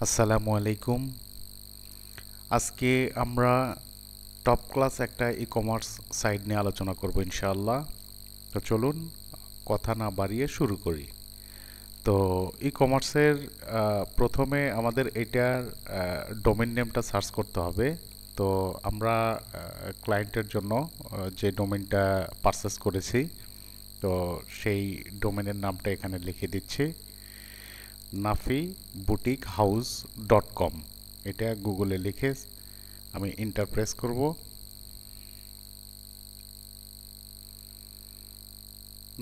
আসসালামু আলাইকুম। আজকে আমরা টপ ক্লাস একটা ই-কমার্স সাইট নিয়ে আলোচনা করব ইনশাআল্লাহ। তো চলুন কথা না বাড়িয়ে শুরু করি। তো ই-কমার্সের প্রথমে আমাদের এটার ডোমেইন নেমটা সার্চ করতে হবে। তো আমরা ক্লায়েন্টের জন্য যে ডোমেইনটা পারচেস করেছি, তো সেই ডোমেইনের নামটা এখানে লিখে দিচ্ছি, nafiboutiquehouse.com। এটা গুগলে লিখে আমি এন্টার প্রেস করব।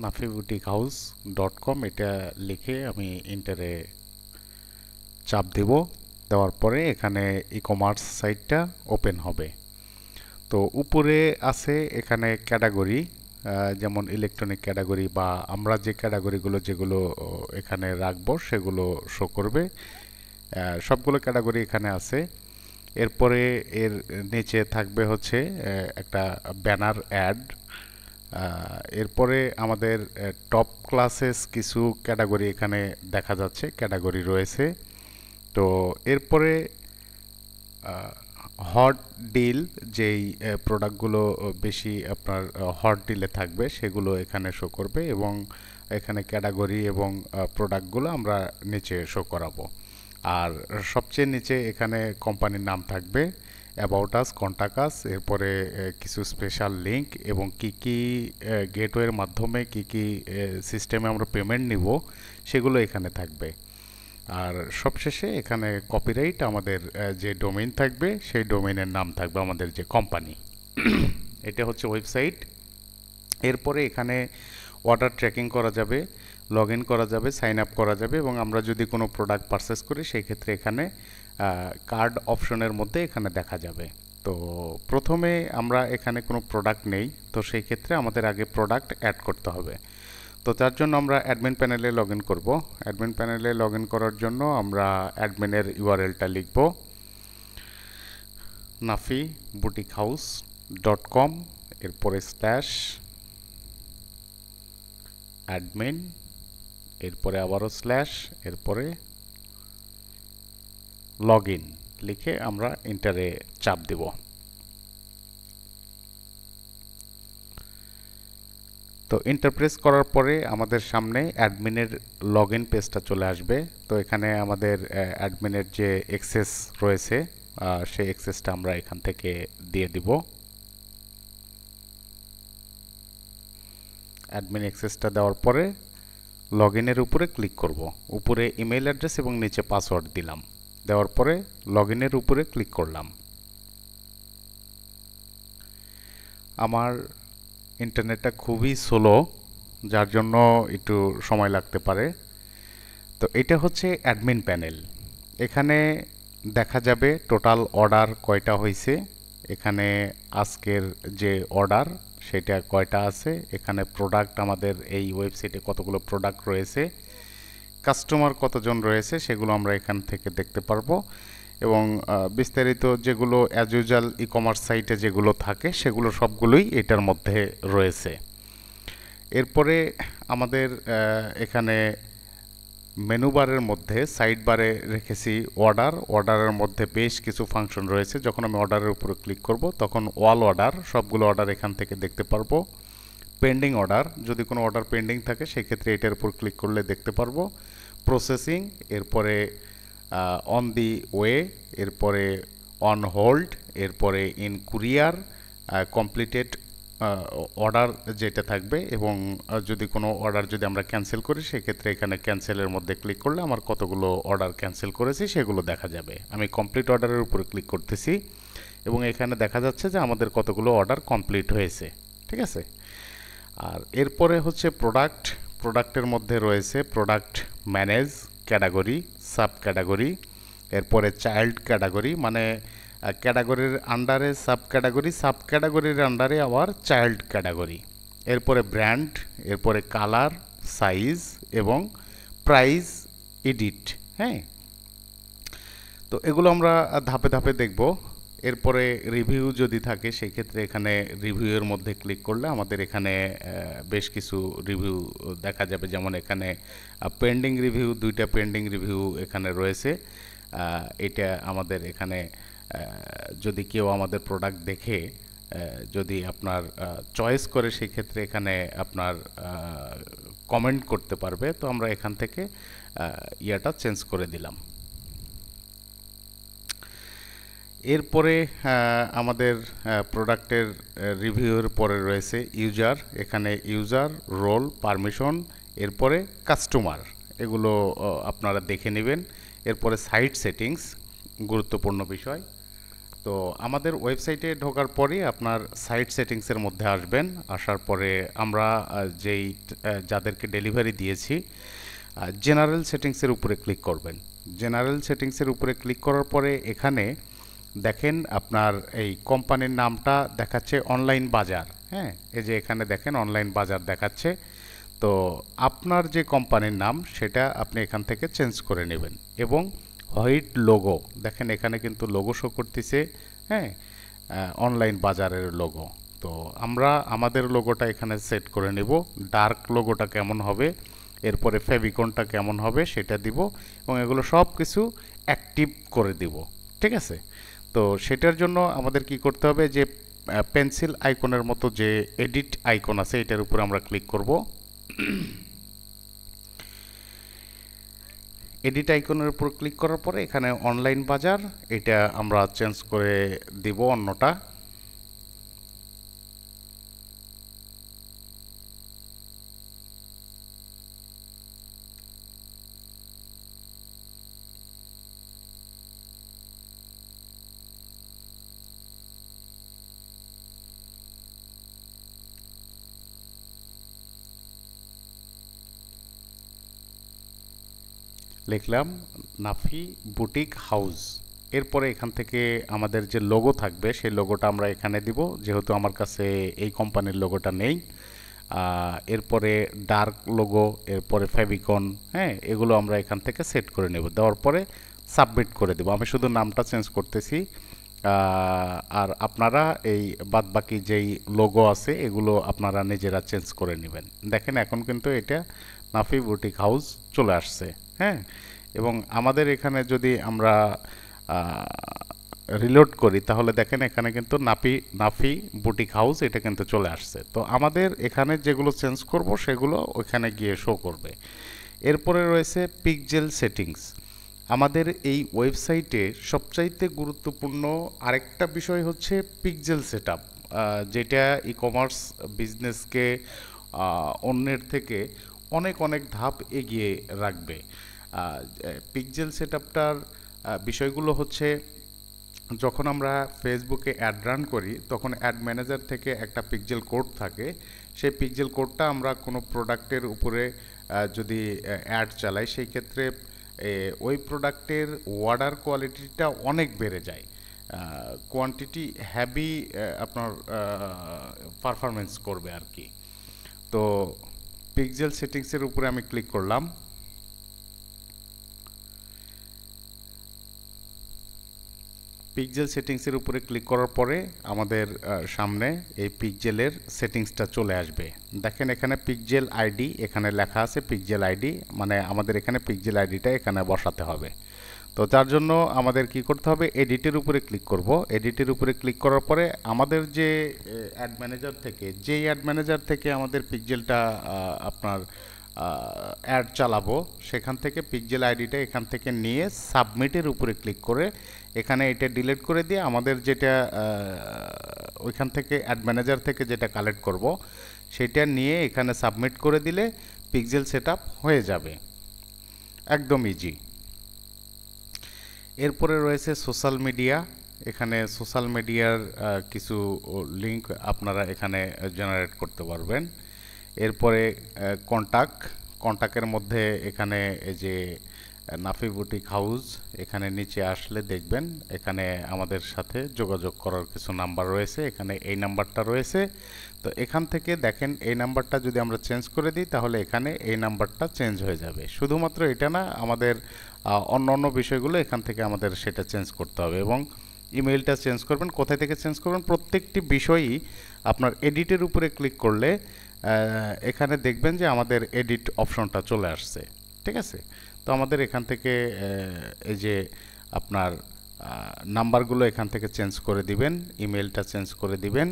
nafiboutiquehouse.com এটা লিখে আমি এন্টারে চাপ দেব। দেওয়ার পরে এখানে ই-কমার্স সাইটটা ওপেন হবে। তো উপরে আছে এখানে ক্যাটাগরি, যেমন ইলেকট্রনিক ক্যাটাগরি বা আমরা যে ক্যাটাগরিগুলো যেগুলো এখানে রাখবো সেগুলো শো করবে। সবগুলো ক্যাটাগরি এখানে আছে। এরপরে এর নিচে থাকবে হচ্ছে একটা ব্যানার অ্যাড। এরপরে আমাদের টপ ক্লাসেস কিছু ক্যাটাগরি এখানে দেখা যাচ্ছে, ক্যাটাগরি রয়েছে। তো এরপরে হট ডিল, যেই প্রোডাক্টগুলো বেশি আপনার হট ডিলে থাকবে সেগুলো এখানে শো করবে, এবং এখানে ক্যাটাগরি এবং প্রোডাক্টগুলো আমরা নিচে শো করাবো। আর সবচেয়ে নিচে এখানে কোম্পানির নাম থাকবে, অ্যাবাউট আস, কন্টাক্ট আস, এরপরে কিছু স্পেশাল লিঙ্ক এবং কি কি গেটওয়ের মাধ্যমে কি কি সিস্টেমে আমরা পেমেন্ট নিব সেগুলো এখানে থাকবে। আর সবশেষে এখানে কপিরাইট, আমাদের যে ডোমেইন থাকবে সেই ডোমেইনের নাম থাকবে আমাদের যে কোম্পানি। এটা হচ্ছে ওয়েবসাইট। এরপরে এখানে অর্ডার ট্র্যাকিং করা যাবে, লগ ইন করা যাবে, সাইন আপ করা যাবে, এবং আমরা যদি কোনো প্রোডাক্ট পারচেস করি সেই ক্ষেত্রে এখানে কার্ড অপশনের মধ্যে এখানে দেখা যাবে। তো প্রথমে আমরা এখানে কোনো প্রোডাক্ট নেই, তো সেই ক্ষেত্রে আমাদের আগে প্রোডাক্ট অ্যাড করতে হবে। তো তার জন্য আমরা অ্যাডমিন প্যানেলে লগ ইন করবো। অ্যাডমিন প্যানেলে লগ ইন করার জন্য আমরা অ্যাডমিনের ইউআরএলটা লিখব, nafiboutiquehouse.com, এরপরে স্ল্যাশ অ্যাডমিন, এরপরে আবারও স্ল্যাশ, এরপরে লগ ইন লিখে আমরা এন্টারে চাপ দেব। তো এন্টার প্রেস করার পরে আমাদের সামনে অ্যাডমিনের লগ ইন পেজটা চলে আসবে। তো এখানে আমাদের অ্যাডমিনের যে অ্যাক্সেস রয়েছে সেই অ্যাক্সেসটা আমরা এখান থেকে দিয়ে দিব। অ্যাডমিন অ্যাক্সেসটা দেওয়ার পরে লগ ইনের উপরে ক্লিক করব। উপরে ইমেল অ্যাড্রেস এবং নিচে পাসওয়ার্ড দিলাম। দেওয়ার পরে লগ ইনের উপরে ক্লিক করলাম। আমার ইন্টারনেটটা খুবই স্লো, যার জন্য একটু সময় লাগতে পারে। তো এটা হচ্ছে অ্যাডমিন প্যানেল। এখানে দেখা যাবে টোটাল অর্ডার কয়টা হয়েছে, এখানে আজকের যে অর্ডার সেটা কয়টা আছে, এখানে প্রোডাক্ট আমাদের এই ওয়েবসাইটে কতগুলো প্রোডাক্ট রয়েছে, কাস্টমার কতজন রয়েছে সেগুলো আমরা এখান থেকে দেখতে পারবো, এবং বিস্তারিত যেগুলো অ্যাজ ইউজুয়াল ই-কমার্স সাইটে যেগুলো থাকে সেগুলো সবগুলোই এটার মধ্যে রয়েছে। এরপরে আমাদের এখানে মেনু বারের মধ্যে সাইড বারে রেখেছি অর্ডারের মধ্যে বেশ কিছু ফাংশন রয়েছে। যখন আমি অর্ডারের উপরে ক্লিক করব তখন অল অর্ডার, সবগুলো অর্ডার এখান থেকে দেখতে পারবো। পেন্ডিং অর্ডার, যদি কোনো অর্ডার পেন্ডিং থাকে সেক্ষেত্রে এটার উপর ক্লিক করলে দেখতে পারবো। প্রসেসিং, এরপরে অন দি ওয়ে, এরপরে অন হোল্ড, এরপরে ইন কুরিয়ার, কমপ্লিটেড অর্ডার যেটা থাকবে, এবং যদি কোনো অর্ডার যদি আমরা ক্যান্সেল করি সেক্ষেত্রে এখানে ক্যান্সেলের মধ্যে ক্লিক করলে আমার কতগুলো অর্ডার ক্যান্সেল করেছি সেগুলো দেখা যাবে। আমি কমপ্লিট অর্ডারের উপরে ক্লিক করতেছি এবং এখানে দেখা যাচ্ছে যে আমাদের কতগুলো অর্ডার কমপ্লিট হয়েছে। ঠিক আছে। আর এরপরে হচ্ছে প্রোডাক্টের মধ্যে রয়েছে product manage, category, sub category, এরপরে চাইল্ড ক্যাটাগরি, মানে ক্যাটাগরির আন্ডারে সাব ক্যাটাগরির আন্ডারে আবার চাইল্ড ক্যাটাগরি, এরপরে ব্র্যান্ড, এরপরে কালার, সাইজ এবং প্রাইস, এডিট। হ্যাঁ, তো এগুলো আমরা ধাপে ধাপে দেখব। এরপরে রিভিউ যদি থাকে সেই ক্ষেত্রে এখানে রিভিউয়ের মধ্যে ক্লিক করলে আমাদের এখানে বেশ কিছু রিভিউ দেখা যাবে, যেমন এখানে পেন্ডিং রিভিউ, 2টা পেন্ডিং রিভিউ এখানে রয়েছে। এটা আমাদের এখানে যদি কেউ আমাদের প্রোডাক্ট দেখে যদি আপনার চয়েস করে সেই ক্ষেত্রে এখানে আপনার কমেন্ট করতে পারবে। তো আমরা এখান থেকে ইয়াটা চেঞ্জ করে দিলাম। এরপরে আমাদের প্রোডাক্টের রিভিউর পরে রয়েছে ইউজার। এখানে ইউজার, রোল, পারমিশন, এরপরে কাস্টমার, এগুলো আপনারা দেখে নেবেন। এরপরে সাইট সেটিংস, গুরুত্বপূর্ণ বিষয়। তো আমাদের ওয়েবসাইটে ঢোকার পরে আপনার সাইট সেটিংসের মধ্যে আসবেন। আসার পরে আমরা যাদেরকে ডেলিভারি দিয়েছি জেনারেল সেটিংসের উপরে ক্লিক করবেন। জেনারেল সেটিংসের উপরে ক্লিক করার পরে এখানে দেখেন আপনার এই কোম্পানির নামটা দেখাচ্ছে অনলাইন বাজার। হ্যাঁ, এই যে এখানে দেখেন অনলাইন বাজার দেখাচ্ছে। তো আপনার যে কোম্পানির নাম সেটা আপনি এখান থেকে চেঞ্জ করে নেবেন। এবং হোয়াইট লোগো, দেখেন এখানে কিন্তু লোগো শো করতেছে। হ্যাঁ, অনলাইন বাজারের লোগো। তো আমরা আমাদের লোগোটা এখানে সেট করে নেব। ডার্ক লোগোটা কেমন হবে, এরপরে ফেভিকনটা কেমন হবে সেটা দিব, এবং এগুলো সব কিছু অ্যাক্টিভ করে দিব। ঠিক আছে? তো সেটার জন্য আমাদের কি করতে হবে, যে পেন্সিল আইকনের মতো যে এডিট আইকন আছে এটার উপর আমরা ক্লিক করব। এডিট আইকনের উপর ক্লিক করার পরে এখানে অনলাইন বাজার, এটা আমরা চেঞ্জ করে দিব অন্যটা। লিখলাম নাফি বুটিক হাউস। এরপরে এখান থেকে আমাদের যে লোগো থাকবে সেই লোগোটা আমরা এখানে দিব, যেহেতু আমার কাছে এই কোম্পানির লোগোটা নেই। এরপরে ডার্ক লোগো, এরপরে ফেভিকন, হ্যাঁ, এগুলো আমরা এখান থেকে সেট করে নেব। দেওয়ার পরে সাবমিট করে দেব। আমি শুধু নামটা চেঞ্জ করতেছি। আর আপনারা এই বাদবাকি যেই লোগো আছে এগুলো আপনারা নিজেরা চেঞ্জ করে নেবেন। দেখেন এখন কিন্তু এটা নাফি বুটিক হাউস চলে আসছে। হ্যাঁ, এবং আমাদের এখানে যদি আমরা রিলোড করি তাহলে দেখেন এখানে কিন্তু নাফি বুটিক হাউস এটা কিন্তু চলে আসছে। তো আমাদের এখানে যেগুলো চেঞ্জ করব সেগুলো ওইখানে গিয়ে শো করবে। এরপরে রয়েছে পিক্সেল সেটিংস। আমাদের এই ওয়েবসাইটে সবচাইতে গুরুত্বপূর্ণ আরেকটা বিষয় হচ্ছে পিক্সেল সেটআপ, যেটা ই কমার্স বিজনেসকে অন্যের থেকে অনেক অনেক ধাপ এগিয়ে রাখবে। পিক্সেল সেটআপটার বিষয়গুলো হচ্ছে, যখন আমরা ফেসবুকে অ্যাড রান করি তখন অ্যাড ম্যানেজার থেকে একটা পিক্সেল কোড থাকে। সেই পিক্সেল কোডটা আমরা কোনো প্রোডাক্টের উপরে যদি অ্যাড চালাই সেই ক্ষেত্রে ওই প্রোডাক্টের অর্ডার কোয়ালিটিটা অনেক বেড়ে যায়, কোয়ান্টিটি হ্যাভি আপনার পারফরমেন্স করবে আর কি। তো পিক্সেল সেটিংসের উপরে আমি ক্লিক করলাম। পিক্সেল সেটিংসের উপরে ক্লিক করার পরে আমাদের সামনে এই পিক্সেলের সেটিংসটা চলে আসবে। দেখেন এখানে পিক্সেল আইডি এখানে লেখা আছে, পিক্সেল আইডি মানে আমাদের এখানে পিক্সেল আইডিটা এখানে বসাতে হবে। তো তার জন্য আমাদের কি করতে হবে, এডিটের উপরে ক্লিক করব। এডিটের উপরে ক্লিক করার পরে আমাদের যে অ্যাড ম্যানেজার থেকে, যেই অ্যাড ম্যানেজার থেকে আমাদের পিক্সেলটা আপনার অ্যাড চালাবো সেখান থেকে পিক্সেল আইডিটা এখান থেকে নিয়ে সাবমিটের উপরে ক্লিক করে এখানে এটা ডিলিট করে দিয়ে আমাদের যেটা ওইখান থেকে অ্যাড ম্যানেজার থেকে যেটা কালেক্ট করব সেটা নিয়ে এখানে সাবমিট করে দিলে পিক্সেল সেটআপ হয়ে যাবে। একদম ইজি। এরপরে রয়েছে সোশ্যাল মিডিয়া। এখানে সোশ্যাল মিডিয়ার কিছু লিঙ্ক আপনারা এখানে জেনারেট করতে পারবেন। এরপরে কন্টাক্টের মধ্যে এখানে এই যে নাফি বুটিক হাউস, এখানে নিচে আসলে দেখবেন এখানে আমাদের সাথে যোগাযোগ করার কিছু নাম্বার রয়েছে। এখানে এই নাম্বারটা রয়েছে। তো এখান থেকে দেখেন এই নাম্বারটা যদি আমরা চেঞ্জ করে দিই তাহলে এখানে এই নাম্বারটা চেঞ্জ হয়ে যাবে। শুধুমাত্র এটা না, আমাদের অন্য অন্য বিষয়গুলো এখান থেকে আমাদের সেটা চেঞ্জ করতে হবে। এবং ইমেইলটা চেঞ্জ করবেন। কোথায় থেকে চেঞ্জ করবেন, প্রত্যেকটি বিষয়ই আপনার এডিটের উপরে ক্লিক করলে এখানে দেখবেন যে আমাদের এডিট অপশনটা চলে আসছে। ঠিক আছে? তো আমাদের এখান থেকে এই যে আপনার নাম্বারগুলো এখান থেকে চেঞ্জ করে দিবেন, ইমেলটা চেঞ্জ করে দিবেন,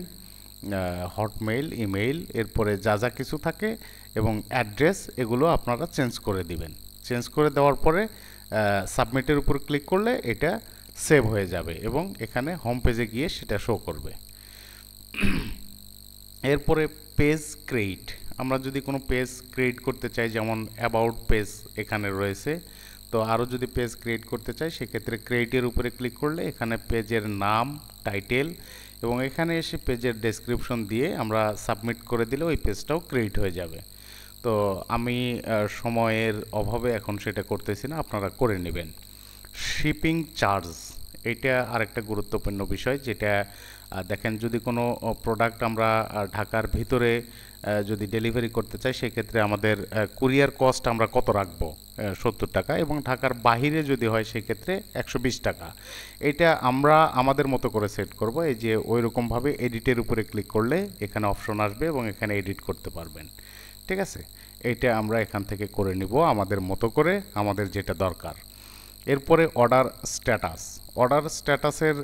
হটমেইল, ইমেইল, এরপরে যা যা কিছু থাকে এবং অ্যাড্রেস এগুলো আপনারা চেঞ্জ করে দিবেন। চেঞ্জ করে দেওয়ার পরে সাবমিটের উপর ক্লিক করলে এটা সেভ হয়ে যাবে এবং এখানে হোম পেজে গিয়ে সেটা শো করবে। এরপরে পেজ ক্রিয়েট, আমরা যদি কোনো পেজ ক্রিয়েট করতে চাই, যেমন অ্যাবাউট পেজ এখানে রয়েছে, তো আরও যদি পেজ ক্রিয়েট করতে চাই সেক্ষেত্রে ক্রিয়েটের উপরে ক্লিক করলে এখানে পেজের নাম, টাইটেল এবং এখানে এসে পেজের ডেসক্রিপশন দিয়ে আমরা সাবমিট করে দিলে ওই পেজটাও ক্রিয়েট হয়ে যাবে। তো আমি সময়ের অভাবে এখন সেটা করতেছি না, আপনারা করে নেবেন। শিপিং চার্জ, এটা আরেকটা গুরুত্বপূর্ণ বিষয়, যেটা দেখেন যদি কোনো প্রোডাক্ট আমরা ঢাকার ভিতরে যদি ডেলিভারি করতে চাই সেক্ষেত্রে আমাদের কুরিয়ার কস্ট আমরা কত রাখবো, 70 টাকা, এবং ঢাকার বাহিরে যদি হয় সেক্ষেত্রে 120 টাকা। এটা আমরা আমাদের মতো করে সেট করব। এই যে ওই রকমভাবে এডিটের উপরে ক্লিক করলে এখানে অপশন আসবে এবং এখানে এডিট করতে পারবেন। ঠিক আছে, এইটা আমরা এখান থেকে করে নিব আমাদের মতো করে, আমাদের যেটা দরকার। এরপরে অর্ডার স্ট্যাটাস, অর্ডার স্ট্যাটাসের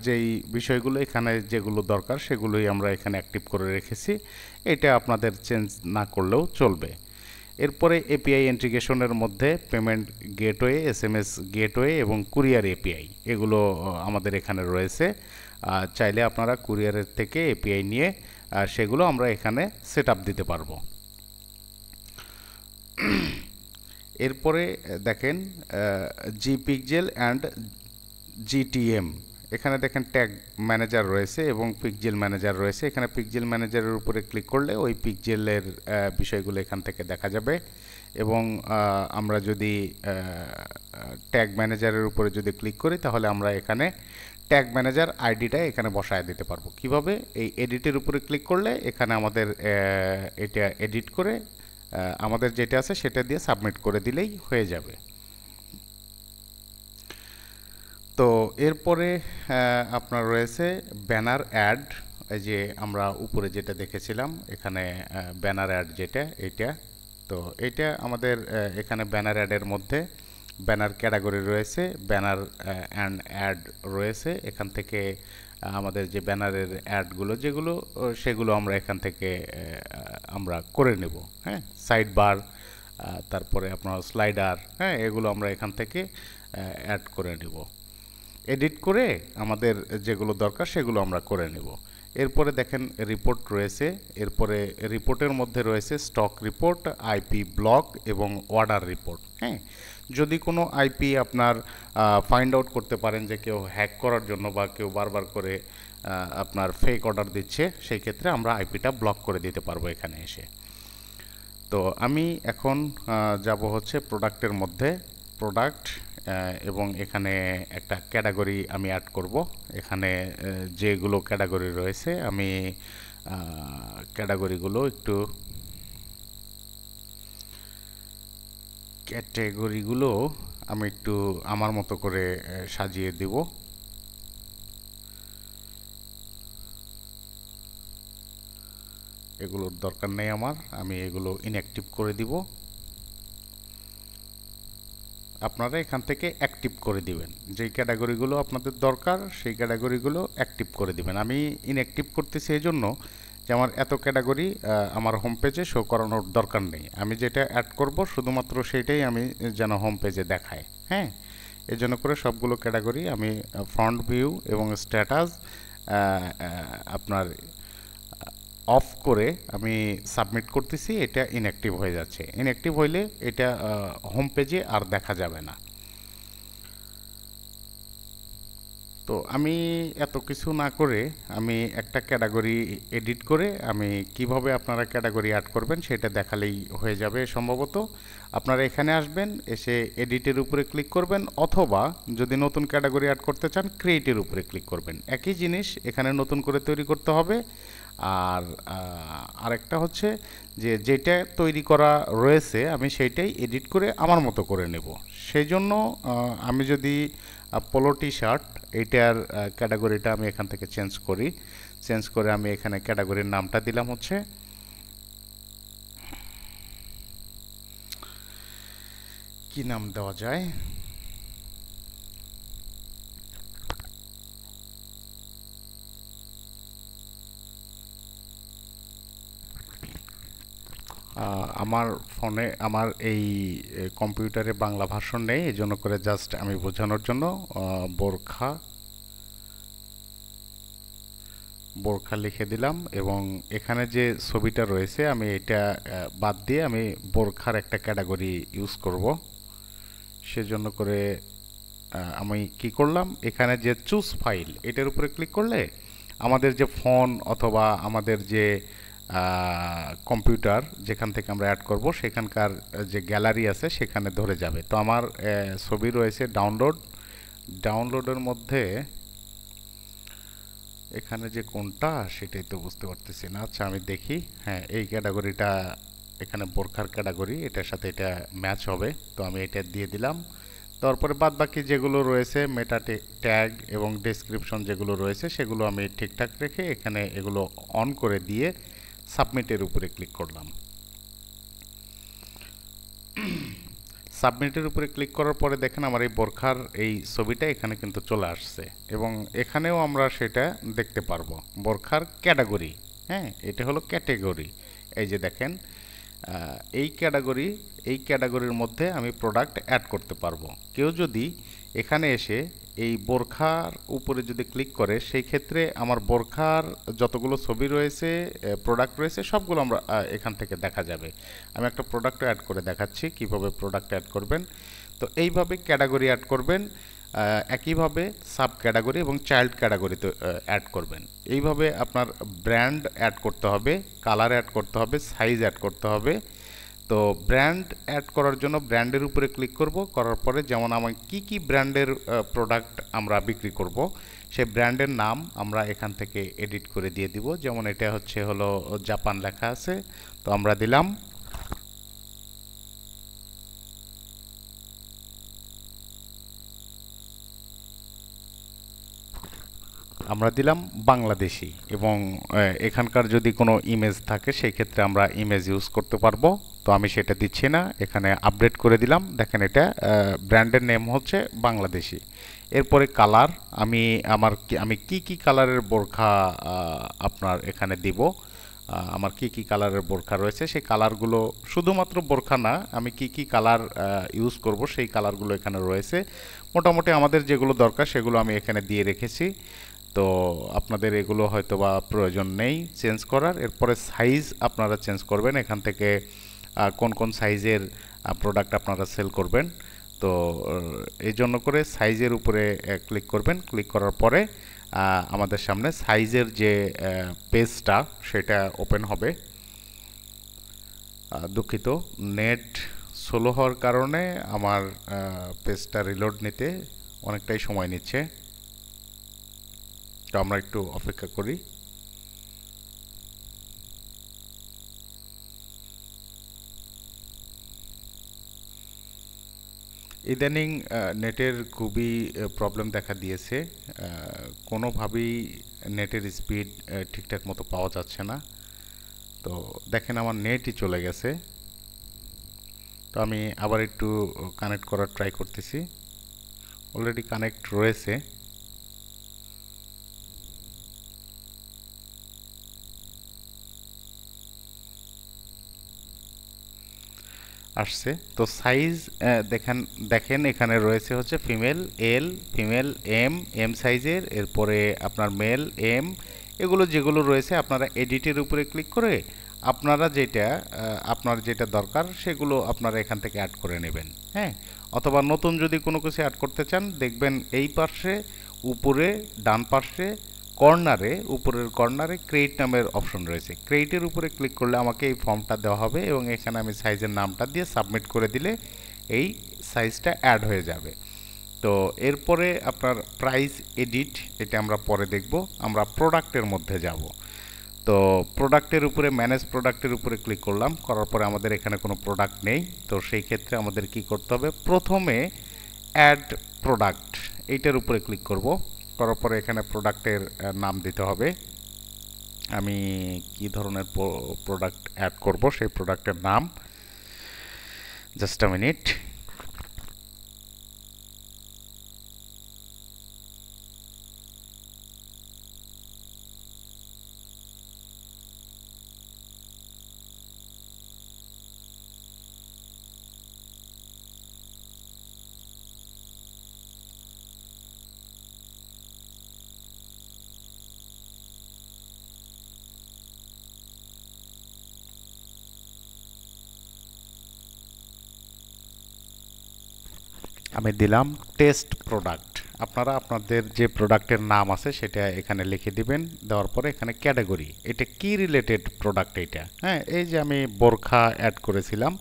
যেই বিষয়গুলো এখানে যেগুলো দরকার সেগুলোই আমরা এখানে অ্যাক্টিভ করে রেখেছি, এটা আপনাদের চেঞ্জ না করলেও চলবে। এরপরে এপিআই ইন্টিগ্রেশনের মধ্যে পেমেন্ট গেটওয়ে, এসএমএস গেটওয়ে এবং কুরিয়ার এপিআই এগুলো আমাদের এখানে রয়েছে। চাইলে আপনারা কুরিয়ারের থেকে এপিআই নিয়ে সেগুলো আমরা এখানে সেট আপ দিতে পারবো। এরপরে দেখেন জি পিক্সেল অ্যান্ড জিটিএম, এখানে দেখেন ট্যাগ ম্যানেজার রয়েছে এবং পিক্সেল ম্যানেজার রয়েছে। এখানে পিক্সেল ম্যানেজারের উপরে ক্লিক করলে ওই পিক্সেলের বিষয়গুলো এখান থেকে দেখা যাবে এবং আমরা যদি ট্যাগ ম্যানেজারের উপরে যদি ক্লিক করি তাহলে আমরা এখানে ট্যাগ ম্যানেজার আইডিটা এখানে বসায় দিতে পারবো। কিভাবে, এই এডিটের উপরে ক্লিক করলে এখানে আমাদের এটা এডিট করে আমাদের যেটা আছে সেটা দিয়ে সাবমিট করে দিলেই হয়ে যাবে। তো এরপরে আপনার রয়েছে ব্যানার অ্যাড, এই যে আমরা উপরে যেটা দেখেছিলাম এখানে ব্যানার অ্যাড যেটা, এইটা। তো এটা আমাদের এখানে ব্যানার অ্যাডের মধ্যে ব্যানার ক্যাটাগরি রয়েছে, ব্যানার অ্যান্ড অ্যাড রয়েছে। এখান থেকে আমাদের যে ব্যানারের অ্যাডগুলো যেগুলো সেগুলো আমরা এখান থেকে আমরা করে নেব। হ্যাঁ, সাইড বার, তারপরে আপনার স্লাইডার, হ্যাঁ, এগুলো আমরা এখান থেকে অ্যাড করে নেব। এডিট করে আমাদের যেগুলো দরকার সেগুলো আমরা করে নেব। এরপরে দেখেন রিপোর্ট রয়েছে, এরপরে রিপোর্টের মধ্যে রয়েছে স্টক রিপোর্ট, আইপি ব্লক এবং অর্ডার রিপোর্ট। হ্যাঁ, যদি কোনো আইপি আপনার ফাইন্ড আউট করতে পারেন যে কেউ হ্যাক করার জন্য বা কেউ বারবার করে আপনার ফেক অর্ডার দিচ্ছে, সেই ক্ষেত্রে আমরা আইপিটা ব্লক করে দিতে পারবো এখানে এসে। তো আমি এখন যাব হচ্ছে প্রোডাক্টের মধ্যে, প্রোডাক্ট, এবং এখানে একটা ক্যাটাগরি আমি অ্যাড করব। এখানে যেগুলো ক্যাটাগরি রয়েছে আমি ক্যাটাগরিগুলো আমি একটু আমার মতো করে সাজিয়ে দেব। এগুলোর দরকার নেই আমার, আমি এগুলো ইনঅ্যাক্টিভ করে দিব। আপনারা এখান থেকে অ্যাক্টিভ করে দিবেন, যেই ক্যাটাগরিগুলো আপনাদের দরকার সেই ক্যাটাগরিগুলো অ্যাক্টিভ করে দিবেন। আমি ইনঅ্যাক্টিভ করতেছি এই জন্য যে আমার এত ক্যাটাগরি আমার হোম পেজে শো করানোর দরকার নেই। আমি যেটা অ্যাড করব শুধুমাত্র সেইটাই আমি যেন হোম পেজে দেখায়। হ্যাঁ, এই জন্য করে সবগুলো ক্যাটাগরি আমি ফ্রন্ট ভিউ এবং স্ট্যাটাস আপনার অফ করে আমি সাবমিট করতেছি, এটা ইনঅ্যাক্টিভ হয়ে যাচ্ছে। ইনঅ্যাক্টিভ হইলে এটা হোম পেজে আর দেখা যাবে না। তো আমি এত কিছু না করে আমি একটা ক্যাটাগরি এডিট করে আমি কিভাবে আপনারা ক্যাটাগরি অ্যাড করবেন সেটা দেখালেই হয়ে যাবে সম্ভবত। আপনারা এখানে আসবেন, এসে এডিটের উপরে ক্লিক করবেন, অথবা যদি নতুন ক্যাটাগরি অ্যাড করতে চান ক্রিয়েটের উপরে ক্লিক করবেন। একই জিনিস এখানে নতুন করে তৈরি করতে হবে। আর আরেকটা হচ্ছে যে যেটা তৈরি করা রয়েছে আমি সেইটাই এডিট করে আমার মতো করে নেব। সেই জন্য আমি যদি পোলো টি শার্ট, এইটার ক্যাটাগরিটা আমি এখান থেকে চেঞ্জ করে আমি এখানে ক্যাটাগরির নামটা দিলাম হচ্ছে কি নাম দেওয়া যায়, আমার ফোনে আমার এই কম্পিউটারে বাংলা ভার্সন নেই, এই জন্য করে জাস্ট আমি বোঝানোর জন্য বোরখা বোরখা লিখে দিলাম, এবং এখানে যে ছবিটা রয়েছে আমি এটা বাদ দিয়ে আমি বোরখার একটা ক্যাটাগরি ইউজ করব। সেজন্য করে আমি কি করলাম, এখানে যে চুজ ফাইল এটার উপরে ক্লিক করলে আমাদের যে ফোন অথবা আমাদের যে কম্পিউটার যেখান থেকে আমরা অ্যাড করব সেখানকার যে গ্যালারি আছে সেখানে ধরে যাবে। তো আমার ছবি রয়েছে ডাউনলোডের মধ্যে, এখানে যে কোনটা সেটাই তো বুঝতে পারতেছি না। আচ্ছা আমি দেখি, হ্যাঁ এই ক্যাটাগরিটা এখানে বোরখার ক্যাটাগরি, এটার সাথে এটা ম্যাচ হবে, তো আমি এটা দিয়ে দিলাম। তারপরে বাদ বাকি যেগুলো রয়েছে মেটা ট্যাগ এবং ডেসক্রিপশন যেগুলো রয়েছে সেগুলো আমি ঠিকঠাক রেখে এখানে এগুলো অন করে দিয়ে সাবমিটের উপরে ক্লিক করলাম। সাবমিটের উপরে ক্লিক করার পরে দেখেন আমার এই বোরখার এই ছবিটা এখানে কিন্তু চলে আসছে, এবং এখানেও আমরা সেটা দেখতে পারবো বোরখার ক্যাটাগরি। হ্যাঁ, এটা হলো ক্যাটেগরি। এই যে দেখেন এই ক্যাটাগরির মধ্যে আমি প্রোডাক্ট অ্যাড করতে পারবো। কেউ যদি এখানে এসে এই বোরখার উপরে যদি ক্লিক করে সেই ক্ষেত্রে আমার বোরখার যতগুলো ছবি রয়েছে প্রোডাক্ট রয়েছে সবগুলো আমরা এখান থেকে দেখা যাবে। আমি একটা প্রোডাক্ট অ্যাড করে দেখাচ্ছি কিভাবে প্রোডাক্ট অ্যাড করবেন। তো এইভাবে ক্যাটাগরি অ্যাড করবেন, একইভাবে সাব ক্যাটাগরি এবং চাইল্ড ক্যাটাগরিতে অ্যাড করবেন। এইভাবে আপনার ব্র্যান্ড অ্যাড করতে হবে, কালার অ্যাড করতে হবে, সাইজ অ্যাড করতে হবে। তো ব্র্যান্ড অ্যাড করার জন্য ব্র্যান্ডের উপরে ক্লিক করব, করার পরে যেমন আমি কি ব্র্যান্ডের প্রোডাক্ট আমরা বিক্রি করব সেই ব্র্যান্ডের নাম আমরা এখান থেকে এডিট করে দিয়ে দিব। যেমন এটা হলো জাপান লেখা আছে, তো আমরা দিলাম। বাংলাদেশি, এবং এখানকার যদি কোনো ইমেজ থাকে সেই ক্ষেত্রে আমরা ইমেজ ইউজ করতে পারবো। তো আমি সেটা দিচ্ছি না, এখানে আপডেট করে দিলাম। দেখেন এটা ব্র্যান্ডের নেম হচ্ছে বাংলাদেশি। এরপরে কালার, আমি কি কালারের বোরখা আপনার এখানে দিব। আমার কি কালারের বোরখা রয়েছে সেই কালারগুলো, শুধুমাত্র বোরখা না, আমি কি কালার ইউজ করব সেই কালারগুলো এখানে রয়েছে। মোটামুটি আমাদের যেগুলো দরকার সেগুলো আমি এখানে দিয়ে রেখেছি। তো আপনাদের এগুলো হয়তো বা প্রয়োজন নেই চেঞ্জ করার। এরপরে সাইজ আপনারা চেঞ্জ করবেন এখান থেকে, কোন সাইজের প্রোডাক্ট আপনারা সেল করবেন। তো এই জন্য করে সাইজের উপরে ক্লিক করবেন। ক্লিক করার পরে আমাদের সামনে সাইজের যে পেজটা সেটা ওপেন হবে। দুঃখিত, নেট স্লো হওয়ার কারণে আমার পেজটা রিলোড নিতে অনেকটাই সময় নিচ্ছে, তো আমরা একটু অপেক্ষা করি। ইদানিং নেটের খুবই প্রবলেম দেখা দিয়েছে, কোনোভাবেই নেটের স্পিড ঠিকঠাক মতো পাওয়া যাচ্ছে না। তো দেখেন আমার নেটই চলে গেছে, তো আমি আবার একটু কানেক্ট করার ট্রাই করতেছি। অলরেডি কানেক্ট রয়েছে। আসছে তো সাইজ, দেখেন এখানে রয়েছে হচ্ছে ফিমেল এল, ফিমেল এম, এম সাইজের, এরপরে আপনার মেল এম। এগুলো যেগুলো রয়েছে আপনারা এডিটের উপরে ক্লিক করে আপনার যেটা দরকার সেগুলো আপনারা এখান থেকে অ্যাড করে নেবেন। হ্যাঁ, অথবা নতুন যদি কোনো কিছু অ্যাড করতে চান, দেখবেন এই পাশে উপরে ডান পাশে উপরের কর্নারে ক্রিয়েট নামের অপশন রয়েছে। ক্রিয়েটের উপরে ক্লিক করলে আমাকে এই ফর্মটা দেওয়া হবে, এবং এখানে আমি সাইজের নামটা দিয়ে সাবমিট করে দিলে এই সাইজটা অ্যাড হয়ে যাবে। তো এরপরে আপনার প্রাইস এডিট, এটা আমরা পরে দেখব। আমরা প্রোডাক্টের মধ্যে যাব। তো প্রোডাক্টের উপরে ম্যানেজ প্রোডাক্টের উপরে ক্লিক করলাম, করার পরে আমাদের এখানে কোনো প্রোডাক্ট নেই। তো সেই ক্ষেত্রে আমাদের কি করতে হবে, প্রথমে অ্যাড প্রোডাক্ট এইটার উপরে ক্লিক করব। করার পরে এখানে প্রোডাক্টের নাম দিতে হবে। আমি কি ধরনের প্রোডাক্ট অ্যাড করব সেই প্রোডাক্টের নাম, জাস্ট আ মিনিট। আমি দিলাম টেস্ট প্রোডাক্ট। আপনারা আপনাদের যে প্রোডাক্টের নাম আছে সেটা এখানে লিখে দিবেন। দেওয়ার পরে এখানে ক্যাটাগরি, এটা কি রিলেটেড প্রোডাক্ট এটা, হ্যাঁ, এই যে আমি বোরখা অ্যাড করেছিলাম,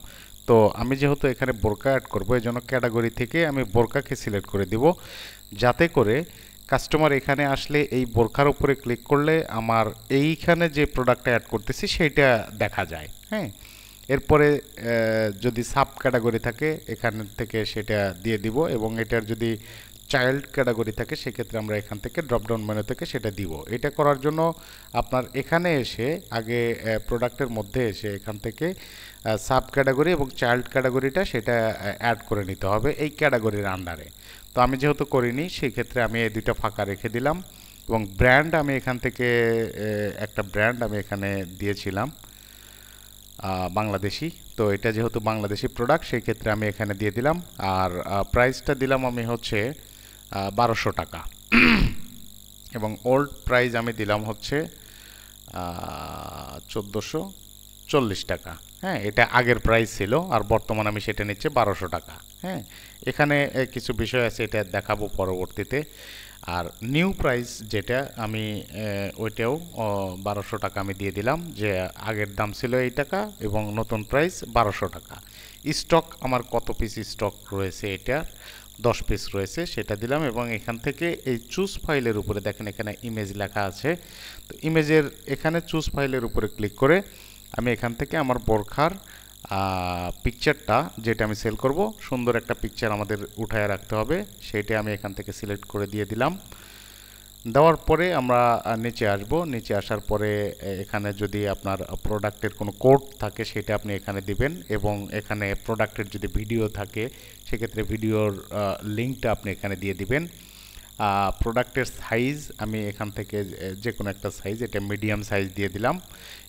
তো আমি যেহেতু এখানে বোরকা অ্যাড করবো এই জন্য ক্যাটাগরি থেকে আমি বোরকাকে সিলেক্ট করে দিব, যাতে করে কাস্টমার এখানে আসলে এই বোরখার উপরে ক্লিক করলে আমার এইখানে যে প্রোডাক্টটা অ্যাড করতেছি সেইটা দেখা যায়। হ্যাঁ, এরপরে যদি সাব ক্যাটাগরি থাকে এখান থেকে সেটা দিয়ে দিব, এবং এটার যদি চাইল্ড ক্যাটাগরি থাকে সেক্ষেত্রে আমরা এখান থেকে ড্রপডাউন মেনু থেকে সেটা দিব। এটা করার জন্য আপনার এখানে এসে আগে প্রোডাক্টের মধ্যে এসে এখান থেকে সাব ক্যাটাগরি এবং চাইল্ড ক্যাটাগরিটা সেটা অ্যাড করে নিতে হবে এই ক্যাটাগরির আন্ডারে। তো আমি যেহেতু করিনি সেই ক্ষেত্রে আমি এই দুইটা ফাঁকা রেখে দিলাম, এবং ব্র্যান্ড আমি এখান থেকে একটা ব্র্যান্ড আমি এখানে দিয়েছিলাম বাংলাদেশি, তো এটা যেহেতু বাংলাদেশি প্রোডাক্ট সেই ক্ষেত্রে আমি এখানে দিয়ে দিলাম। আর প্রাইসটা দিলাম আমি হচ্ছে 1200 টাকা এবং ওল্ড প্রাইস আমি দিলাম হচ্ছে 1440 টাকা। হ্যাঁ, এটা আগের প্রাইস ছিল, আর বর্তমানে আমি সেটা নিচ্ছে 1200 টাকা। হ্যাঁ, এখানে কিছু বিষয় আছে এটা দেখাবো পরবর্তীতে। আর নিউ প্রাইস যেটা আমি ওইটাও 1200 টাকা আমি দিয়ে দিলাম, যে আগের দাম ছিল এই টাকা এবং নতুন প্রাইস 1200 টাকা। স্টক আমার কত পিস স্টক রয়েছে, এটা 10 পিস রয়েছে সেটা দিলাম, এবং এখান থেকে এই চুজ ফাইলের উপরে দেখেন এখানে ইমেজ লেখা আছে, তো ইমেজের এখানে চুজ ফাইলের উপরে ক্লিক করে আমি এখান থেকে আমার বোরখার পিকচারটা যেটা আমি সেল করব, সুন্দর একটা পিকচার আমাদের উঠায় রাখতে হবে, সেইটা আমি এখান থেকে সিলেক্ট করে দিয়ে দিলাম। দেওয়ার পরে আমরা নিচে আসব, নিচে আসার পরে এখানে যদি আপনার প্রোডাক্টের কোনো কোড থাকে সেটা আপনি এখানে দিবেন, এবং এখানে প্রোডাক্টের যদি ভিডিও থাকে সেক্ষেত্রে ভিডিওর লিঙ্কটা আপনি এখানে দিয়ে দিবেন। প্রোডাক্টের সাইজ আমি এখান থেকে যে কোনো একটা সাইজ, এটা মিডিয়াম সাইজ দিয়ে দিলাম,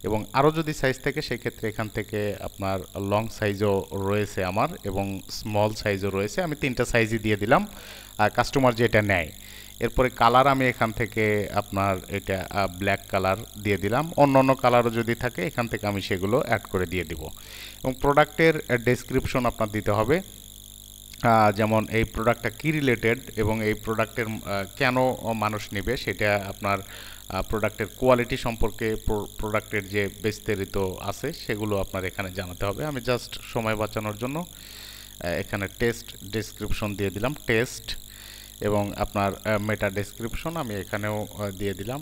এবং আরও যদি সাইজ থাকে সেক্ষেত্রে এখান থেকে আপনার লং সাইজও রয়েছে আমার, এবং স্মল সাইজও রয়েছে, আমি 3টা সাইজই দিয়ে দিলাম কাস্টমার যেটা নেয়। এরপরে কালার আমি এখান থেকে আপনার এটা ব্ল্যাক কালার দিয়ে দিলাম, অন্য অন্য কালারও যদি থাকে এখান থেকে আমি সেগুলো অ্যাড করে দিয়ে দিব। এবং প্রোডাক্টের ডেসক্রিপশন আপনার দিতে হবে, যেমন এই প্রোডাক্টটা কি রিলেটেড এবং এই প্রোডাক্টের কেন মানুষ নেবে সেটা, আপনার প্রোডাক্টের কোয়ালিটি সম্পর্কে, প্রোডাক্টের যে বিস্তারিত আছে সেগুলো আপনার এখানে জানাতে হবে। আমি জাস্ট সময় বাঁচানোর জন্য এখানে টেস্ট ডেসক্রিপশন দিয়ে দিলাম, টেস্ট, এবং আপনার মেটা ডেসক্রিপশন আমি এখানেও দিয়ে দিলাম।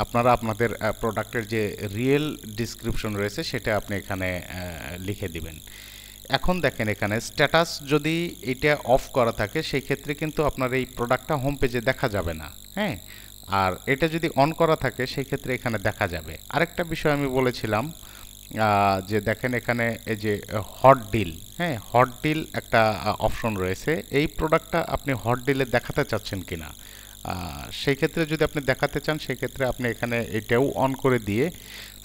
আপনারা আপনাদের প্রোডাক্টের যে রিয়েল ডেসক্রিপশন রয়েছে সেটা আপনি এখানে লিখে দিবেন। এখন দেখেন এখানে স্ট্যাটাস যদি এটা অফ করা থাকে সেই ক্ষেত্রে কিন্তু আপনার এই প্রোডাক্টটা হোম পেজে দেখা যাবে না। হ্যাঁ, আর এটা যদি অন করা থাকে সেই ক্ষেত্রে এখানে দেখা যাবে। আরেকটা বিষয় আমি বলেছিলাম যে দেখেন এখানে এই যে হট ডিল, হ্যাঁ, হট ডিল একটা অপশন রয়েছে, এই প্রোডাক্টটা আপনি হট ডিলে দেখাতে চাচ্ছেন কিনা, সেই ক্ষেত্রে যদি আপনি দেখাতে চান সেক্ষেত্রে আপনি এখানে এটাও অন করে দিয়ে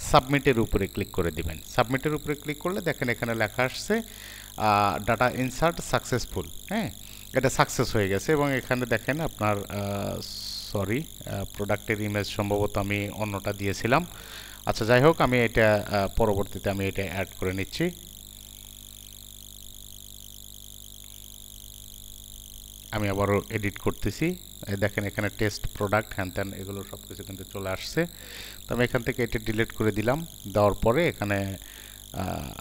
সাবমিটের উপরে ক্লিক করে দিবেন। সাবমিটের উপরে ক্লিক করলে দেখেন এখানে লেখা আসছে ডাটা ইনসার্ট সাকসেসফুল। হ্যাঁ, এটা সাকসেস হয়ে গেছে, এবং এখানে দেখেন আপনার সরি, প্রোডাক্টের ইমেজ সম্ভবত আমি অন্যটা দিয়েছিলাম। আচ্ছা, যাই হোক, আমি এটা পরবর্তীতে আমি এটা অ্যাড করে নিচ্ছি। আমি আবারও এডিট করতেছি, দেখেন এখানে টেস্ট প্রোডাক্ট হ্যান ত্যান এগুলো সব কিছু কিন্তু চলে আসছে। তো আমি এখান থেকে এটা ডিলিট করে দিলাম। দেওয়ার পরে এখানে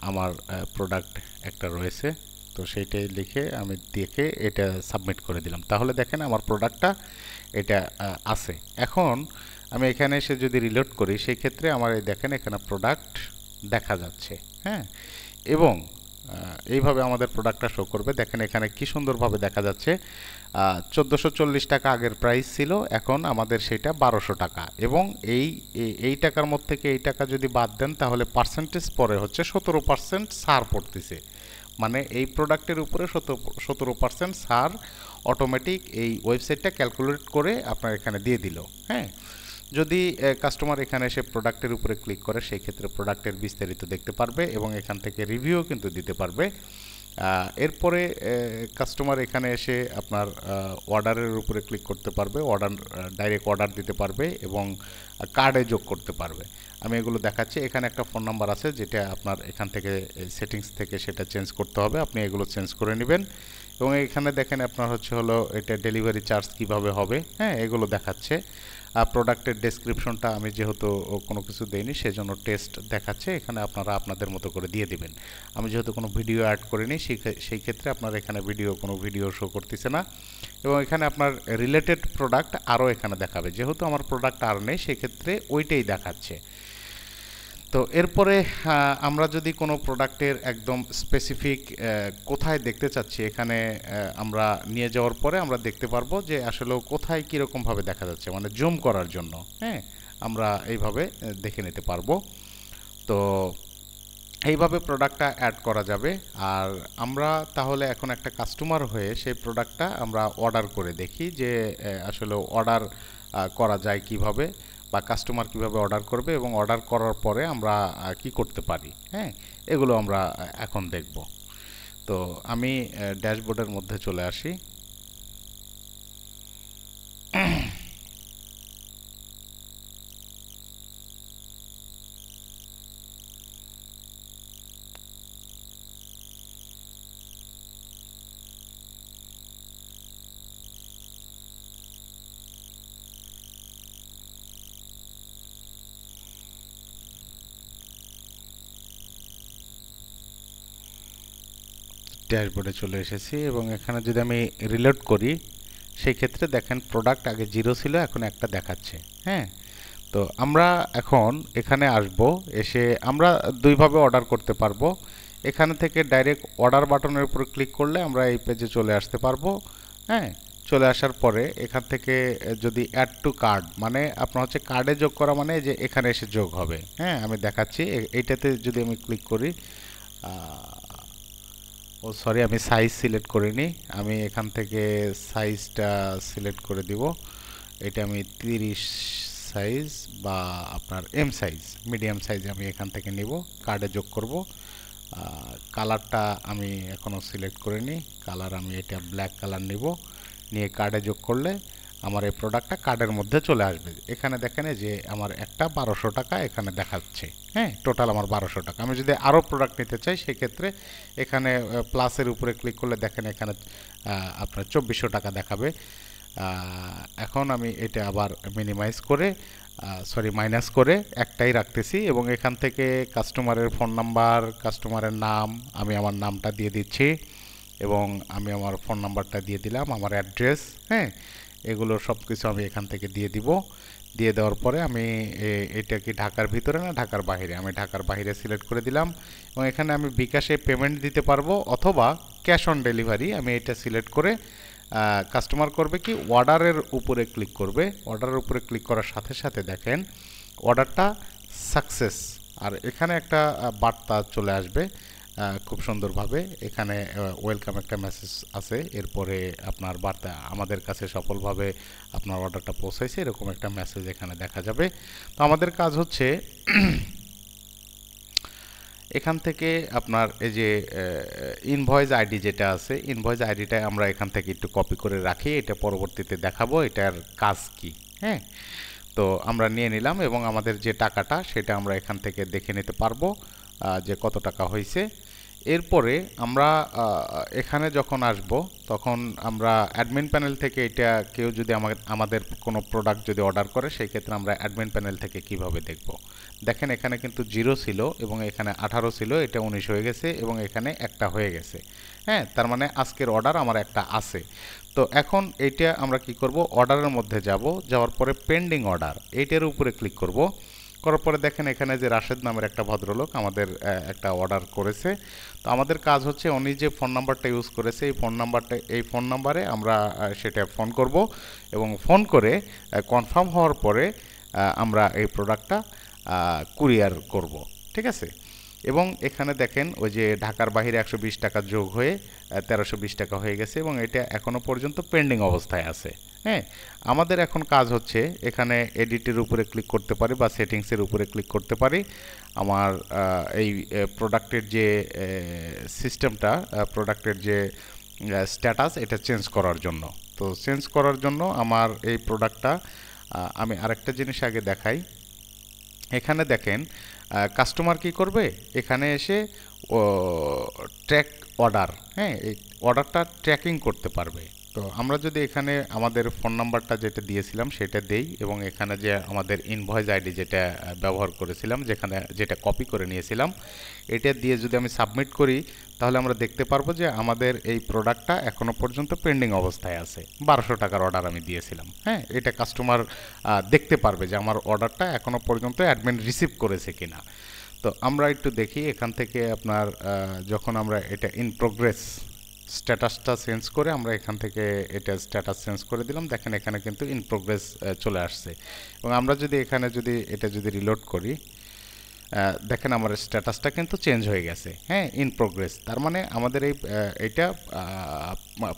আমার প্রোডাক্ট একটা রয়েছে, তো সেইটাই লিখে আমি দেখে এটা সাবমিট করে দিলাম। তাহলে দেখেন আমার প্রোডাক্টটা এটা আছে। এখন আমি এখানে এসে যদি রিলোড করি সেই ক্ষেত্রে আমার দেখেন এখানে প্রোডাক্ট দেখা যাচ্ছে। হ্যাঁ, এবং এইভাবে আমাদের প্রোডাক্টটা শো করবে। দেখেন এখানে কি সুন্দরভাবে দেখা যাচ্ছে 1440 টাকা আগের প্রাইস ছিল, এখন আমাদের সেটা 1200 টাকা, এবং এই টাকার মধ্যে থেকে এই টাকা যদি বাদ দেন তাহলে পার্সেন্টেজ পরে হচ্ছে 17% ছাড় পড়তেছে, মানে এই প্রোডাক্টের উপরে 17% ছাড় অটোমেটিক এই ওয়েবসাইটটা ক্যালকুলেট করে আপনার এখানে দিয়ে দিল। হ্যাঁ, যদি কাস্টমার এখানে এসে প্রোডাক্টের উপরে ক্লিক করে সেই ক্ষেত্রে প্রোডাক্টের বিস্তারিত দেখতে পারবে, এবং এখান থেকে রিভিউ কিন্তু দিতে পারবে। এরপরে কাস্টমার এখানে এসে আপনার অর্ডারের উপরে ক্লিক করতে পারবে, ডাইরেক্ট অর্ডার দিতে পারবে এবং কার্ডে যোগ করতে পারবে। আমি এগুলো দেখাচ্ছি। এখানে একটা ফোন নাম্বার আছে যেটা আপনার এখান থেকে সেটিংস থেকে সেটা চেঞ্জ করতে হবে, আপনি এগুলো চেঞ্জ করে নেবেন। এবং এখানে দেখেন আপনার হলো এটা ডেলিভারি চার্জ কিভাবে হবে, হ্যাঁ এগুলো দেখাচ্ছে। প্রোডাক্টের ডেসক্রিপশনটা আমি যেহেতু কোনো কিছু দেইনি সেজন্য টেস্ট দেখাচ্ছে, এখানে আপনারা আপনাদের মতো করে দিয়ে দিবেন। আমি যেহেতু কোনো ভিডিও অ্যাড করিনি সেই ক্ষেত্রে আপনার এখানে কোনো ভিডিও শো করতেছে না। এবং এখানে আপনার রিলেটেড প্রোডাক্ট আরও এখানে দেখাবে, যেহেতু আমার প্রোডাক্ট আর নেই সেক্ষেত্রে ওইটাই দেখাচ্ছে। তো এরপরে আমরা যদি কোনো প্রোডাক্টের একদম স্পেসিফিক কোথায় দেখতে চাচ্ছি, এখানে আমরা নিয়ে যাওয়ার পরে আমরা দেখতে পারবো যে আসলে কোথায় কীরকমভাবে দেখা যাচ্ছে, মানে জুম করার জন্য হ্যাঁ আমরা এইভাবে দেখে নিতে পারবো। তো এইভাবে প্রোডাক্টটা অ্যাড করা যাবে। আর আমরা তাহলে এখন একটা কাস্টমার হয়ে সেই প্রোডাক্টটা আমরা অর্ডার করে দেখি যে আসলে অর্ডার করা যায় কিভাবে, বা কাস্টমার কিভাবে অর্ডার করবে এবং অর্ডার করার পরে আমরা কি করতে পারি, হ্যাঁ এগুলো আমরা এখন দেখব। তো আমি ড্যাশবোর্ডের মধ্যে চলে আসি। ড্যাশবোর্ডে চলে এসেছি এবং এখানে যদি আমি রিলোড করি সেই ক্ষেত্রে দেখেন প্রোডাক্ট আগে 0 ছিল, এখন একটা দেখাচ্ছে। হ্যাঁ তো আমরা এখন এখানে আসব, এসে আমরা দুইভাবে অর্ডার করতে পারবো। এখানে থেকে ডাইরেক্ট অর্ডার বাটনের উপর ক্লিক করলে আমরা এই পেজে চলে আসতে পারবো। হ্যাঁ চলে আসার পরে এখান থেকে যদি অ্যাড টু কার্ড, মানে আপনার হচ্ছে কার্ডে যোগ করা, মানে যে এখানে এসে যোগ হবে। হ্যাঁ আমি দেখাচ্ছি, এইটাতে যদি আমি ক্লিক করি, ও সরি আমি সাইজ সিলেক্ট করিনি, আমি এখান থেকে সাইজটা সিলেক্ট করে দিব। এটা আমি 30 সাইজ বা আপনার এম সাইজ, মিডিয়াম সাইজ আমি এখান থেকে নিব, কার্ডে যোগ করব। কালারটা আমি এখনও সিলেক্ট করিনি, কালার আমি এটা ব্ল্যাক কালার নিব, নিয়ে কার্ডে যোগ করলে আমার এই প্রোডাক্টটা কার্ডের মধ্যে চলে আসবে। এখানে দেখেন যে আমার একটা 1200 টাকা এখানে দেখাচ্ছে। হ্যাঁ টোটাল আমার 1200 টাকা। আমি যদি আরও প্রোডাক্ট নিতে চাই সেক্ষেত্রে এখানে প্লাসের উপরে ক্লিক করলে দেখেন এখানে আপনার 2400 টাকা দেখাবে। এখন আমি এটা আবার মিনিমাইজ করে মাইনাস করে একটাই রাখতেছি এবং এখান থেকে কাস্টমারের ফোন নাম্বার, কাস্টমারের নাম, আমি আমার নামটা দিয়ে দিচ্ছি এবং আমি আমার ফোন নাম্বারটা দিয়ে দিলাম, আমার অ্যাড্রেস, হ্যাঁ এগুলো সব কিছু আমি এখান থেকে দিয়ে দিব। দিয়ে দেওয়ার পরে আমি এটা কি ঢাকার ভিতরে না ঢাকার বাইরে, আমি ঢাকার বাইরে সিলেক্ট করে দিলাম এবং এখানে আমি বিকাশে পেমেন্ট দিতে পারবো অথবা ক্যাশ অন ডেলিভারি, আমি এটা সিলেক্ট করে কাস্টমার করবে কি অর্ডারের উপরে ক্লিক করবে। অর্ডারের উপরে ক্লিক করার সাথে সাথে দেখেন অর্ডারটা সাকসেস, আর এখানে একটা বার্তা চলে আসবে খুব সুন্দরভাবে। এখানে ওয়েলকাম একটা মেসেজ আছে, এরপরে আপনার বার্তা আমাদের কাছে সফলভাবে আপনার অর্ডারটা পৌঁছাইছে, এরকম একটা মেসেজ এখানে দেখা যাবে। তো আমাদের কাজ হচ্ছে এখান থেকে আপনার এই যে ইনভয়েস আইডি যেটা আছে, ইনভয়েস আইডিটা আমরা এখান থেকে একটু কপি করে রাখি, এটা পরবর্তীতে দেখাবো এটার কাজ কি। হ্যাঁ তো আমরা নিয়ে নিলাম এবং আমাদের যে টাকাটা সেটা আমরা এখান থেকে দেখে নিতে পারবো যে কত টাকা হয়েছে। এরপরে আমরা এখানে যখন আসব তখন আমরা অ্যাডমিন প্যানেল থেকে এটা কেউ যদি আমাদের কোনো প্রোডাক্ট যদি অর্ডার করে সেই ক্ষেত্রে আমরা অ্যাডমিন প্যানেল থেকে কিভাবে দেখব। দেখেন এখানে কিন্তু 0 ছিল এবং এখানে 18 ছিল, এটা 19 হয়ে গেছে এবং এখানে একটা হয়ে গেছে। হ্যাঁ তার মানে আজকের অর্ডার আমার একটা আছে। তো এখন এইটা আমরা কি করব, অর্ডারের মধ্যে যাওয়ার পরে পেন্ডিং অর্ডার এইটার উপরে ক্লিক করব। করার পরে দেখেন এখানে যে রাশেদ নামের একটা ভদ্রলোক আমাদের একটা অর্ডার করেছে। তো আমাদের কাজ হচ্ছে উনি যে ফোন নাম্বারটা ইউজ করেছে এই ফোন নাম্বারে আমরা সেটা ফোন করব এবং ফোন করে কনফার্ম হওয়ার পরে আমরা এই প্রোডাক্টটা কুরিয়ার করব। ঠিক আছে, এবং এখানে দেখেন ওই যে ঢাকার বাইরে 120 টাকা যোগ হয়ে 1320 টাকা হয়ে গেছে এবং এটা এখনো পর্যন্ত পেন্ডিং অবস্থায় আছে। হ্যাঁ, আমাদের এখন কাজ হচ্ছে এখানে এডিটের উপরে ক্লিক করতে পারি বা সেটিংসের উপরে ক্লিক করতে পারি আমার এই প্রোডাক্টের যে সিস্টেমটা, প্রোডাক্টের যে স্ট্যাটাস, এটা চেঞ্জ করার জন্য। তো চেঞ্জ করার জন্য আমার এই প্রোডাক্টটা আমি আরেকটা জিনিস আগে দেখাই। এখানে দেখেন কাস্টমার কি করবে, এখানে এসে ট্র্যাক অর্ডার, হ্যাঁ, এই অর্ডারটা ট্র্যাকিং করতে পারবে। তো আমরা যদি এখানে আমাদের ফোন নাম্বারটা যেটা দিয়েছিলাম সেটা দেই এবং এখানে যে আমাদের ইনভয়েস আইডি যেটা ব্যবহার করেছিলাম, যেটা কপি করে নিয়েছিলাম, এটা দিয়ে যদি আমি সাবমিট করি, তাহলে আমরা দেখতে পারবো যে আমাদের এই প্রোডাক্টটা এখনো পর্যন্ত পেন্ডিং অবস্থায় আছে। 1200 টাকার অর্ডার আমি দিয়েছিলাম। হ্যাঁ, এটা কাস্টমার দেখতে পারবে যে আমার অর্ডারটা এখনো পর্যন্ত অ্যাডমিন রিসিভ করেছে কিনা। তো আমরা একটু দেখি এখান থেকে আপনার যখন আমরা এটা ইন প্রোগ্রেস স্ট্যাটাসটা চেঞ্জ করে আমরা এখান থেকে এটা স্ট্যাটাস চেঞ্জ করে দিলাম, দেখেন এখানে কিন্তু ইন প্রোগ্রেস চলে আসছে। এবং আমরা যদি এখানে যদি এটা যদি রিলোড করি, দেখেন আমার স্ট্যাটাসটা কিন্তু চেঞ্জ হয়ে গেছে। হ্যাঁ, ইন প্রোগ্রেস, তার মানে আমাদের এইটা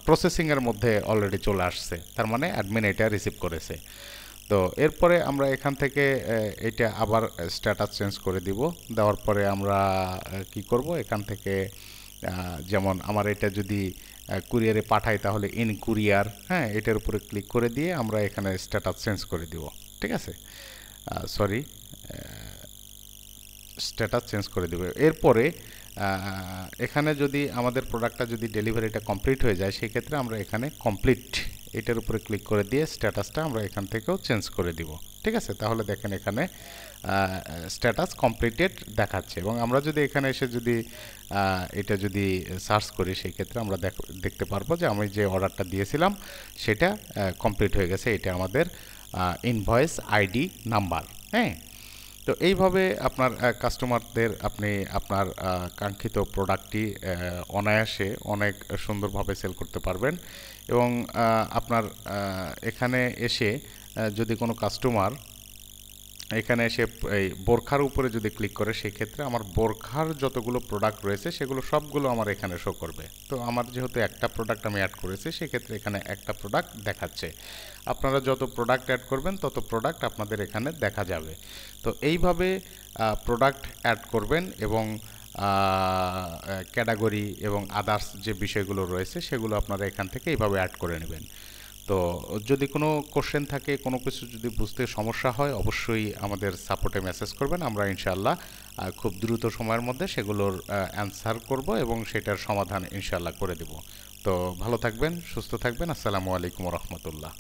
প্রসেসিংয়ের মধ্যে অলরেডি চলে আসছে, তার মানে অ্যাডমিন এটা রিসিভ করেছে। তো এরপরে আমরা এখান থেকে এটা আবার স্ট্যাটাস চেঞ্জ করে দিব। দেওয়ার পরে আমরা কি করব, এখান থেকে যেমন আমার এটা যদি কুরিয়ারে পাঠাই তাহলে ইন কুরিয়ার, হ্যাঁ, এটার উপরে ক্লিক করে দিয়ে আমরা এখানে স্ট্যাটাস চেঞ্জ করে দিব। ঠিক আছে, সরি, স্ট্যাটাস চেঞ্জ করে দেবে। এরপরে এখানে যদি আমাদের প্রোডাক্টটা যদি ডেলিভারিটা কমপ্লিট হয়ে যায়, সেক্ষেত্রে আমরা এখানে কমপ্লিট এটার উপরে ক্লিক করে দিয়ে স্ট্যাটাসটা আমরা এখান থেকেও চেঞ্জ করে দিব। ঠিক আছে, তাহলে দেখেন এখানে স্ট্যাটাস কমপ্লিটেড দেখাচ্ছে। এবং আমরা যদি এখানে এসে যদি এটা যদি সার্চ করি, সেই ক্ষেত্রে আমরা দেখতে পারবো যে আমি যে অর্ডারটা দিয়েছিলাম সেটা কমপ্লিট হয়ে গেছে। এটা আমাদের ইনভয়েস আইডি নাম্বার। হ্যাঁ, তো এইভাবে আপনার কাস্টমারদের আপনি আপনার কাঙ্ক্ষিত প্রোডাক্টটি অনায়াসে অনেক সুন্দরভাবে সেল করতে পারবেন। এবং আপনার এখানে এসে যদি কোনো কাস্টমার এখানে এসে এই বোরখার উপরে যদি ক্লিক করে, সেই ক্ষেত্রে আমার বোরখার যতগুলো প্রোডাক্ট রয়েছে সেগুলো সবগুলো আমার এখানে শো করবে। তো আমার যেহেতু একটা প্রোডাক্ট আমি অ্যাড করেছি, সেক্ষেত্রে এখানে একটা প্রোডাক্ট দেখাচ্ছে। আপনারা যত প্রোডাক্ট অ্যাড করবেন তত প্রোডাক্ট আপনাদের এখানে দেখা যাবে। তো এইভাবে প্রোডাক্ট অ্যাড করবেন এবং ক্যাটাগরি এবং আদার্স যে বিষয়গুলো রয়েছে সেগুলো আপনারা এখান থেকে এইভাবে অ্যাড করে নেবেন। তো যদি কোনো কোশ্চেন থাকে, কোনো কিছু যদি বুঝতে সমস্যা হয়, অবশ্যই আমাদের সাপোর্টে মেসেজ করবেন। আমরা ইনশাআল্লাহ খুব দ্রুত সময়ের মধ্যে সেগুলোর অ্যান্সার করব এবং সেটার সমাধান ইনশাআল্লাহ করে দেব। তো ভালো থাকবেন, সুস্থ থাকবেন। আসসালামু আলাইকুম রহমতুল্লাহ।